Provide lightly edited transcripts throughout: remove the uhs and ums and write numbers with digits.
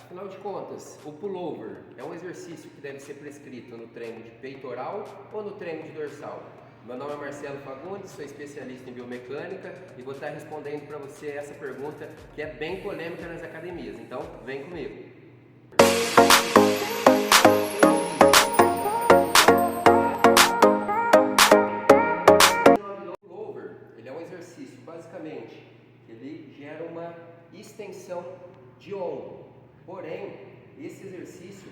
Afinal de contas, o pullover é um exercício que deve ser prescrito no treino de peitoral ou no treino de dorsal? Meu nome é Marcelo Fagundes, sou especialista em biomecânica e vou estar respondendo para você essa pergunta que é bem polêmica nas academias. Então, vem comigo. O pullover, ele é um exercício, basicamente, ele gera uma extensão de ombro. Porém, esse exercício,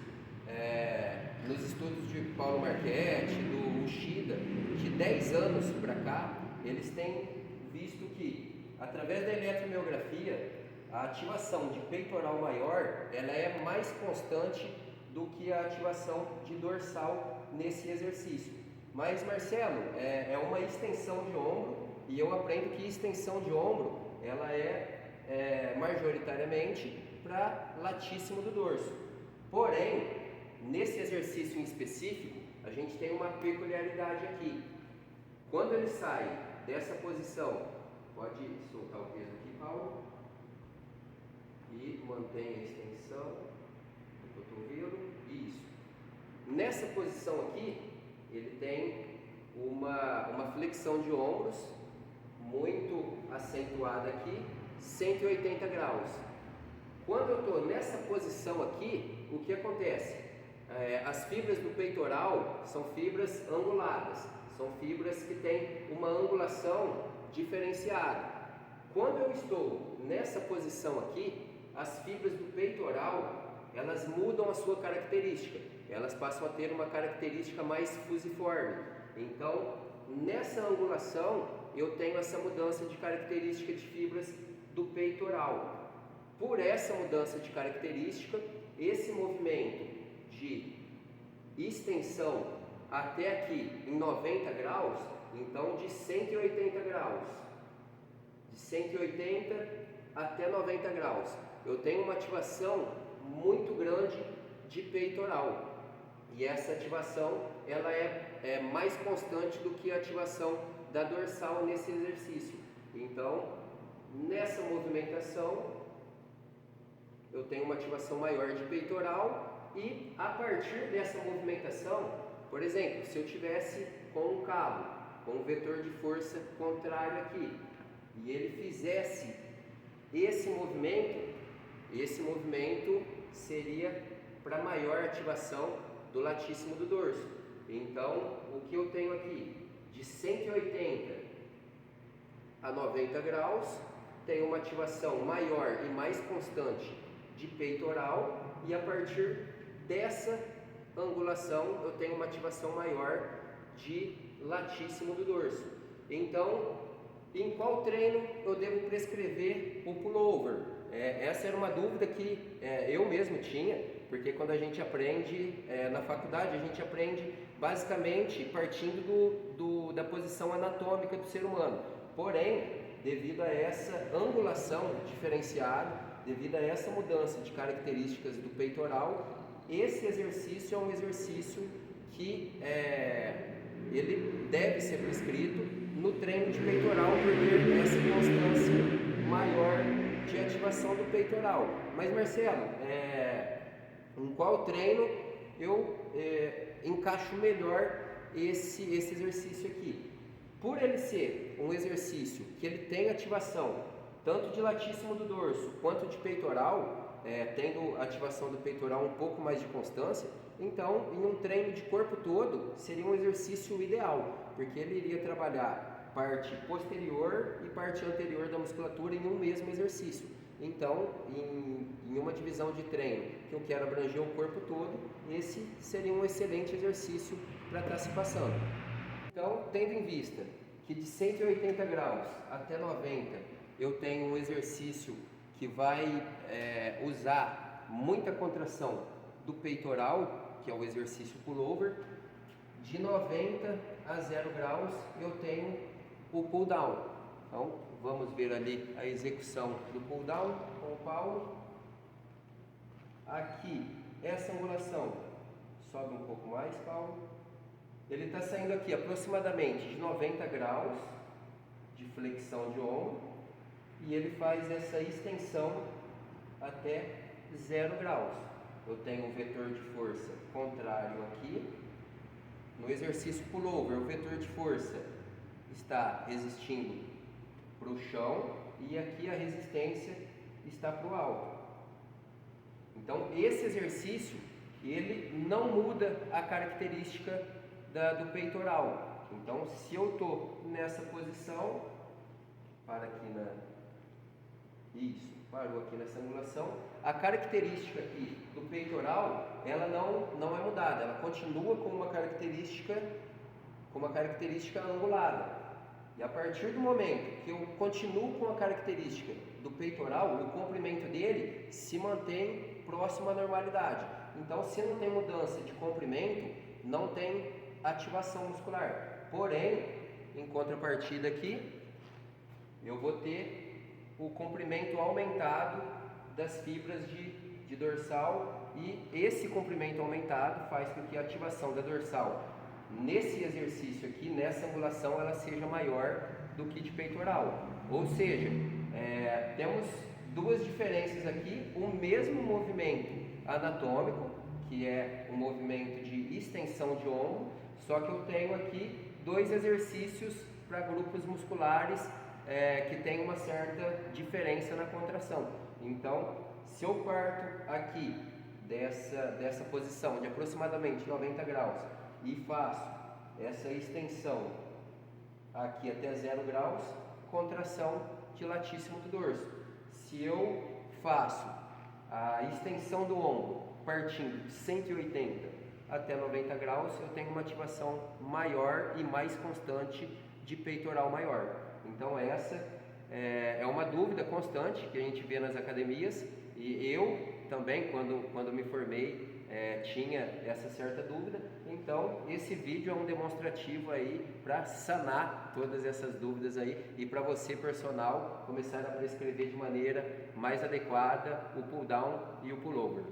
nos estudos de Paulo Marchetti, do Ushida, de 10 anos para cá, eles têm visto que, através da eletromiografia, a ativação de peitoral maior, ela é mais constante do que a ativação de dorsal nesse exercício. Mas, Marcelo, é uma extensão de ombro, e eu aprendo que extensão de ombro, ela é majoritariamente para latíssimo do dorso. Porém, nesse exercício em específico, a gente tem uma peculiaridade aqui. Quando ele sai dessa posição, pode soltar o peso aqui, Paulo, e mantém a extensão do cotovelo, isso. Nessa posição aqui, ele tem uma flexão de ombros muito acentuada aqui, 180 graus. Quando eu estou nessa posição aqui, o que acontece? As fibras do peitoral são fibras anguladas, são fibras que têm uma angulação diferenciada. Quando eu estou nessa posição aqui, as fibras do peitoral, elas mudam a sua característica, elas passam a ter uma característica mais fusiforme. Então, nessa angulação, eu tenho essa mudança de característica de fibras do peitoral. Por essa mudança de característica, esse movimento de extensão até aqui em 90 graus, então de 180 graus, de 180 até 90 graus, eu tenho uma ativação muito grande de peitoral. E essa ativação ela é mais constante do que a ativação da dorsal nesse exercício. Então, nessa movimentação, eu tenho uma ativação maior de peitoral e a partir dessa movimentação, por exemplo, se eu tivesse com um cabo, com um vetor de força contrário aqui, e ele fizesse esse movimento seria para maior ativação do latíssimo do dorso. Então, o que eu tenho aqui, de 180 a 90 graus, tem uma ativação maior e mais constante de peitoral, e a partir dessa angulação eu tenho uma ativação maior de latíssimo do dorso. Então, em qual treino eu devo prescrever o pullover? Essa era uma dúvida que eu mesmo tinha, porque quando a gente aprende na faculdade, a gente aprende basicamente partindo da posição anatômica do ser humano. Porém, devido a essa angulação diferenciada, devido a essa mudança de características do peitoral, esse exercício é um exercício que ele deve ser prescrito no treino de peitoral por ter essa constância maior de ativação do peitoral. Mas, Marcelo, em qual treino eu encaixo melhor esse exercício aqui? Por ele ser um exercício que ele tem ativação tanto de latíssimo do dorso quanto de peitoral, tendo ativação do peitoral um pouco mais de constância, então em um treino de corpo todo seria um exercício ideal, porque ele iria trabalhar parte posterior e parte anterior da musculatura em um mesmo exercício. Então, em uma divisão de treino que eu quero abranger o corpo todo, esse seria um excelente exercício para estar se passando. Então, tendo em vista que de 180 graus até 90 eu tenho um exercício que vai usar muita contração do peitoral, que é o exercício pullover, de 90 a 0 graus eu tenho o pull down. Então, vamos ver ali a execução do pull down com o Paulo. Aqui, essa angulação, sobe um pouco mais, Paulo. Ele está saindo aqui aproximadamente de 90 graus de flexão de ombro, e ele faz essa extensão até 0 graus. Eu tenho um vetor de força contrário aqui. No exercício pullover, o vetor de força está resistindo para o chão e aqui a resistência está para o alto. Então, esse exercício, ele não muda a característica do peitoral. Então, se eu estou nessa posição, parou aqui nessa angulação, a característica aqui do peitoral, ela não é mudada, ela continua com uma característica angulada. E a partir do momento que eu continuo com a característica do peitoral, o comprimento dele se mantém próximo à normalidade. Então, se não tem mudança de comprimento, não tem ativação muscular. Porém, em contrapartida aqui, eu vou ter o comprimento aumentado das fibras de dorsal, e esse comprimento aumentado faz com que a ativação da dorsal nesse exercício aqui, nessa angulação, ela seja maior do que de peitoral. Ou seja, temos duas diferenças aqui: o mesmo movimento anatômico, que é o movimento de extensão de ombro, só que eu tenho aqui dois exercícios para grupos musculares que tem uma certa diferença na contração. Então, se eu parto aqui dessa posição de aproximadamente 90 graus e faço essa extensão aqui até 0 graus, contração de latíssimo do dorso. Se eu faço a extensão do ombro partindo de 180 até 90 graus, eu tenho uma ativação maior e mais constante de peitoral maior. Então essa é uma dúvida constante que a gente vê nas academias, e eu também, quando me formei, tinha essa certa dúvida. Então esse vídeo é um demonstrativo aí para sanar todas essas dúvidas aí, e para você, personal, começar a prescrever de maneira mais adequada o pull down e o pullover.